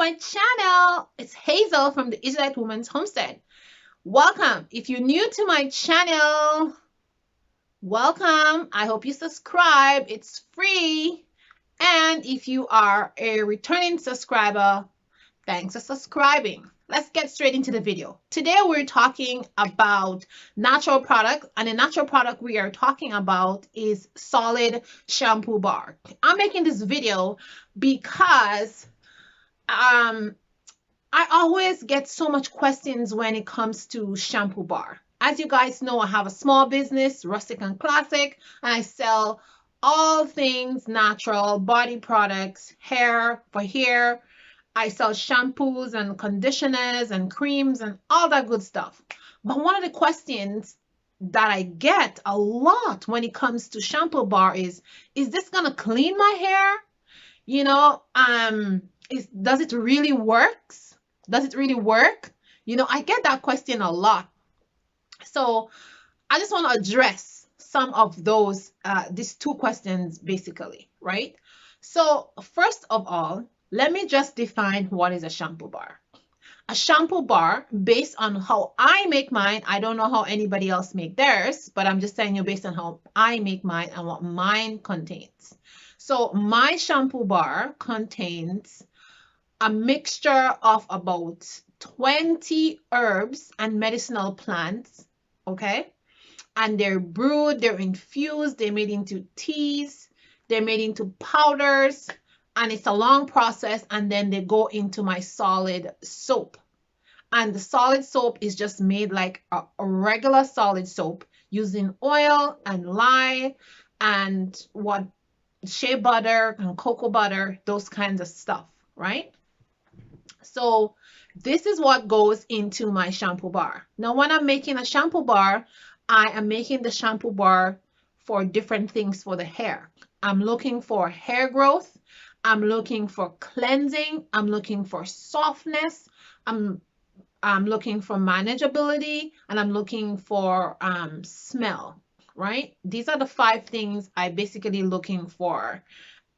my channel. It's Hazel from the Israelite Woman's Homestead. Welcome. If you're new to my channel, welcome. I hope you subscribe. It's free. And if you are a returning subscriber, thanks for subscribing. Let's get straight into the video. Today we're talking about natural products, and the natural product we are talking about is solid shampoo bar. I'm making this video because I always get so much questions when it comes to shampoo bar. As you guys know, I have a small business, Rustic and Classic, and I sell all things natural, body products, hair for hair. I sell shampoos and conditioners and creams and all that good stuff. But one of the questions that I get a lot when it comes to shampoo bar is this gonna clean my hair? You know, does it really works? Does it really work? You know, I get that question a lot. So I just want to address some of those, these two questions basically, right? So first of all, let me just define what is a shampoo bar. A shampoo bar, based on how I make mine, I don't know how anybody else make theirs, but I'm just telling you based on how I make mine and what mine contains. So my shampoo bar contains a mixture of about 20 herbs and medicinal plants, okay? And they're brewed, they're infused, they're made into teas, they're made into powders, and it's a long process, and then they go into my solid soap. And the solid soap is just made like a regular solid soap using oil and lye and what shea butter and cocoa butter, those kinds of stuff, right? So this is what goes into my shampoo bar. Now, when I'm making a shampoo bar, I am making the shampoo bar for different things for the hair. I'm looking for hair growth. I'm looking for cleansing. I'm looking for softness. I'm looking for manageability, and I'm looking for smell, right? These are the 5 things I basically looking for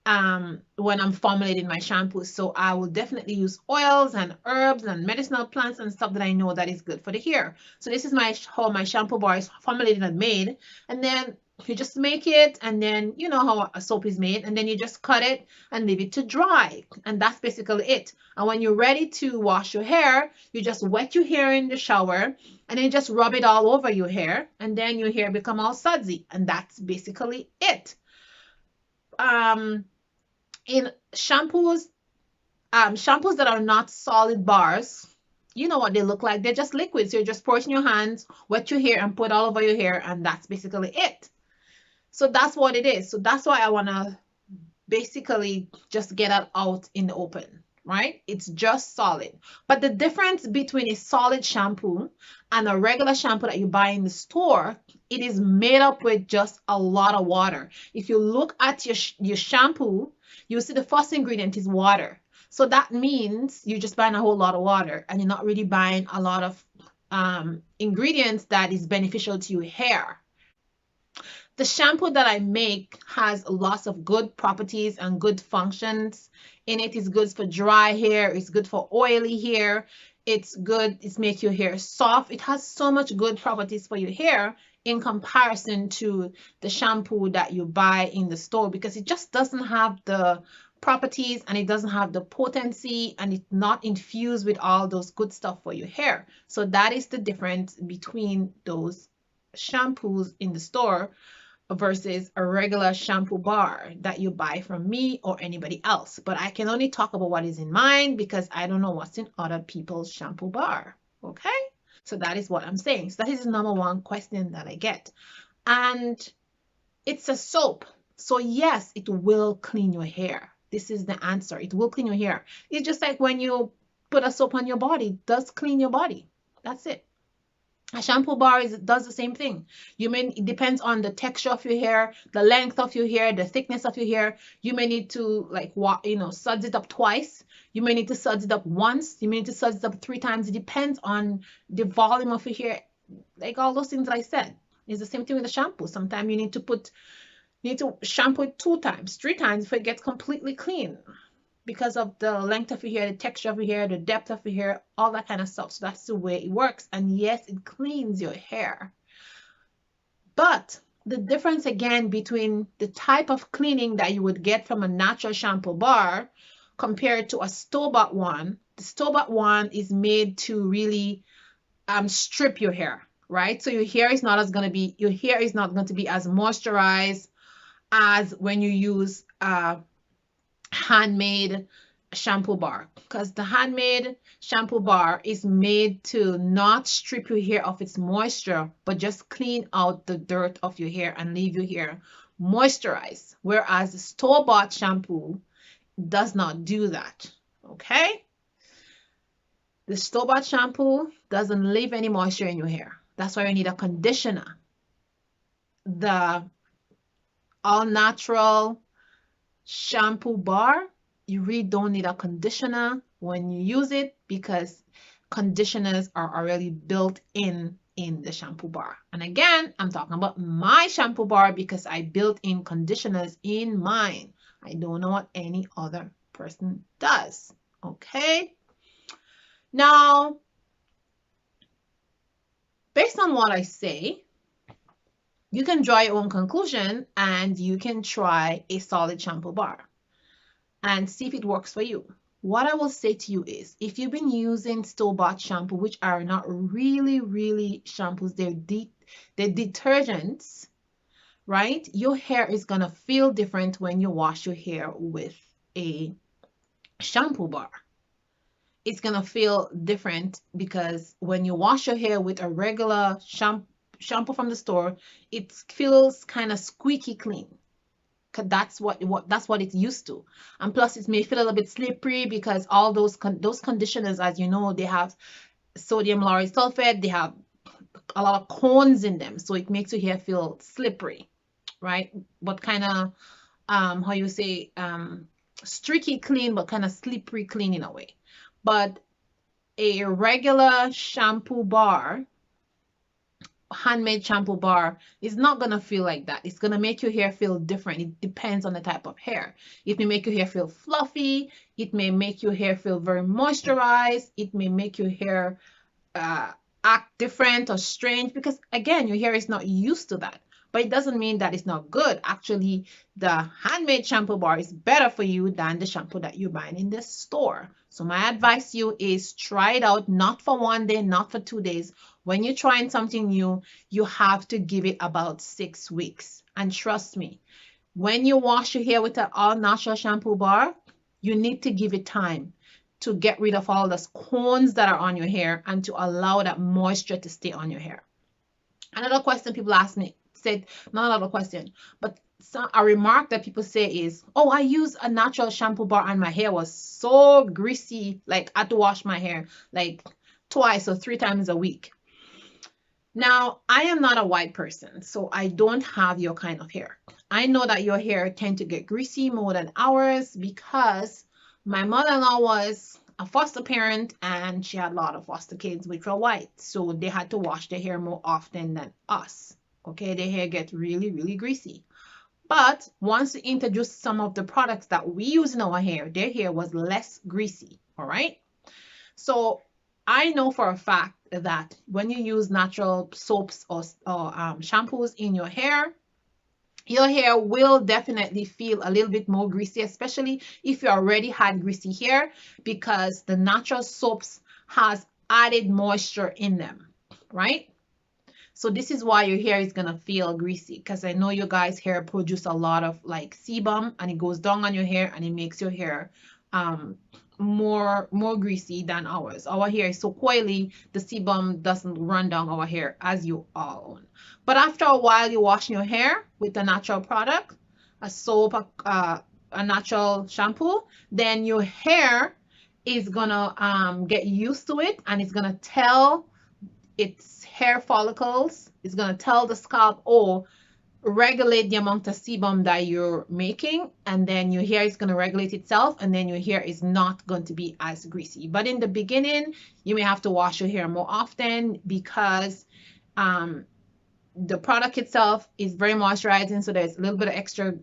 when I'm formulating my shampoos. So I will definitely use oils and herbs and medicinal plants and stuff that I know that is good for the hair. So this is how my shampoo bar is formulated and made. And then you just make it, and then you know how a soap is made, and then you just cut it and leave it to dry, and that's basically it. And when you're ready to wash your hair, you just wet your hair in the shower, and then just rub it all over your hair, and then your hair become all sudsy, and that's basically it. In shampoos that are not solid bars, you know what they look like. They're just liquids. So you just pour it in your hands, wet your hair, and put it all over your hair, and that's basically it. So that's what it is. So that's why I want to basically just get it out in the open, right? It's just solid. But the difference between a solid shampoo and a regular shampoo that you buy in the store, it is made up with just a lot of water. If you look at your shampoo, you'll see the first ingredient is water. So that means you're just buying a whole lot of water, and you're not really buying a lot of ingredients that is beneficial to your hair. The shampoo that I make has lots of good properties and good functions in it. It's good for dry hair. It's good for oily hair. It's good. It's make your hair soft. It has so much good properties for your hair in comparison to the shampoo that you buy in the store, because it just doesn't have the properties, and it doesn't have the potency, and it's not infused with all those good stuff for your hair. So that is the difference between those shampoos in the store versus a regular shampoo bar that you buy from me or anybody else. But I can only talk about what is in mine because I don't know what's in other people's shampoo bar. Okay? So that is what I'm saying. So that is the number 1 question that I get. And it's a soap. So yes, it will clean your hair. This is the answer. It will clean your hair. It's just like when you put a soap on your body, it does clean your body. That's it. A shampoo bar does the same thing. It depends on the texture of your hair, the length of your hair, the thickness of your hair. You may need to suds it up twice. You may need to suds it up once. You may need to suds it up 3 times. It depends on the volume of your hair. Like all those things that I said. It's the same thing with the shampoo. Sometimes you need to shampoo it 2 times, 3 times before it gets completely clean. because of the length of your hair, the texture of your hair, the depth of your hair, all that kind of stuff. So that's the way it works. And yes, it cleans your hair. But the difference again between the type of cleaning that you would get from a natural shampoo bar compared to a store-bought one, the store-bought one is made to really strip your hair, right? So your hair is not going to be as moisturized as when you use handmade shampoo bar, because the handmade shampoo bar is made to not strip your hair of its moisture, but just clean out the dirt of your hair and leave your hair moisturized, whereas the store-bought shampoo does not do that. Okay, the store-bought shampoo doesn't leave any moisture in your hair. That's why you need a conditioner. The all natural shampoo bar, you really don't need a conditioner when you use it, because conditioners are already built in the shampoo bar. And again, I'm talking about my shampoo bar because I built in conditioners in mine. I don't know what any other person does. Okay, now based on what I say, you can draw your own conclusion and you can try a solid shampoo bar and see if it works for you. What I will say to you is, if you've been using store-bought shampoo, which are not really shampoos, they're detergents, right? Your hair is gonna feel different when you wash your hair with a shampoo bar. It's gonna feel different because when you wash your hair with a regular shampoo from the store, it feels kind of squeaky clean. Cause that's what it's used to, and plus it may feel a little bit slippery because all those conditioners, as you know, they have sodium lauryl sulfate, they have a lot of cones in them, so it makes your hair feel slippery, right? But kind of how you say, streaky clean, but kind of slippery clean in a way. But a regular shampoo bar, handmade shampoo bar, is not gonna feel like that. It's gonna make your hair feel different. It depends on the type of hair. It may make your hair feel fluffy. It may make your hair feel very moisturized. It may make your hair act different or strange because again, your hair is not used to that. But it doesn't mean that it's not good. Actually, the handmade shampoo bar is better for you than the shampoo that you're buying in the store. So my advice to you is try it out, not for 1 day, not for 2 days. When you're trying something new, you have to give it about 6 weeks. And trust me, when you wash your hair with an all natural shampoo bar, you need to give it time to get rid of all those cones that are on your hair and to allow that moisture to stay on your hair. Another question people ask me, said, not another question, but a remark that people say is, oh, I use a natural shampoo bar and my hair was so greasy, like I had to wash my hair like twice or 3 times a week. Now, I am not a white person, so I don't have your kind of hair. I know that your hair tend to get greasy more than ours because my mother-in-law was a foster parent and she had a lot of foster kids which were white, so they had to wash their hair more often than us. Okay, their hair gets really greasy. But once we introduced some of the products that we use in our hair, their hair was less greasy. All right. So I know for a fact that when you use natural soaps or shampoos in your hair will definitely feel a little bit more greasy, especially if you already had greasy hair, because the natural soaps has added moisture in them, right? So this is why your hair is gonna feel greasy, because I know your guys' hair produce a lot of like sebum and it goes down on your hair and it makes your hair more greasy than ours. Our hair is so coily, the sebum doesn't run down our hair as you all own. But after a while, you wash your hair with a natural product, a soap, a natural shampoo, then your hair is gonna get used to it and it's gonna tell its hair follicles, it's going to tell the scalp, oh, regulate the amount of sebum that you're making, and then your hair is going to regulate itself, and then your hair is not going to be as greasy. But in the beginning, you may have to wash your hair more often because the product itself is very moisturizing, so there's a little bit of extra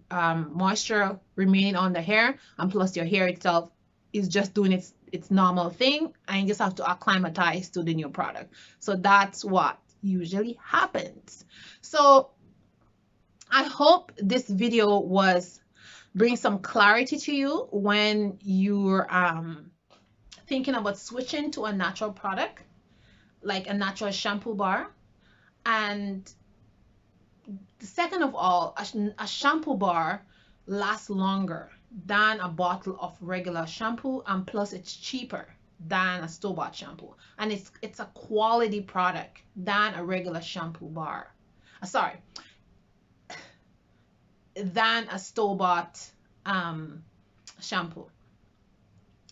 moisture remaining on the hair, and plus your hair itself is just doing its normal thing, and you just have to acclimatize to the new product. So that's what usually happens. So I hope this video was bring some clarity to you when you're thinking about switching to a natural product, like a natural shampoo bar. And second of all, a shampoo bar lasts longer than a bottle of regular shampoo, and plus it's cheaper than a store-bought shampoo, and it's a quality product than a regular shampoo bar. Sorry, than a store-bought shampoo.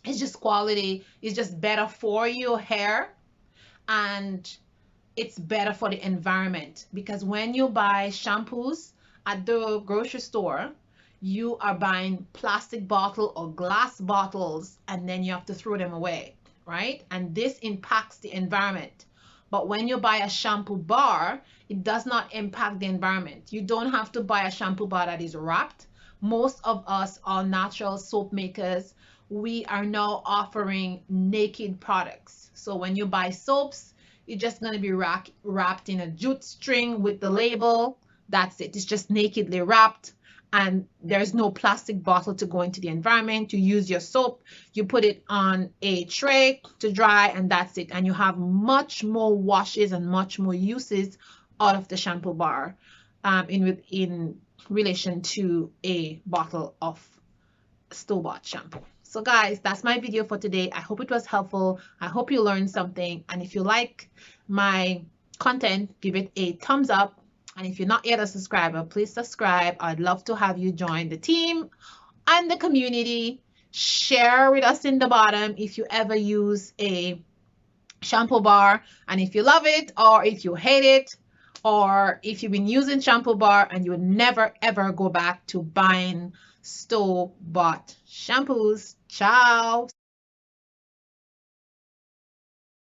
It's just quality. It's just better for your hair, and it's better for the environment, because when you buy shampoos at the grocery store, you are buying plastic bottle or glass bottles, and then you have to throw them away, right? And this impacts the environment. But when you buy a shampoo bar, it does not impact the environment. You don't have to buy a shampoo bar that is wrapped. Most of us are natural soap makers. We are now offering naked products. So when you buy soaps, it's just going to be wrapped in a jute string with the label. That's it. It's just nakedly wrapped, and there's no plastic bottle to go into the environment. You use your soap, you put it on a tray to dry, and that's it. And you have much more washes and much more uses out of the shampoo bar in relation to a bottle of store-bought shampoo. So guys, that's my video for today. I hope it was helpful. I hope you learned something. And if you like my content, give it a thumbs up. And if you're not yet a subscriber, please subscribe. I'd love to have you join the team and the community. Share with us in the bottom if you ever use a shampoo bar, and if you love it or if you hate it, or if you've been using shampoo bar and you would never ever go back to buying store-bought shampoos. Ciao.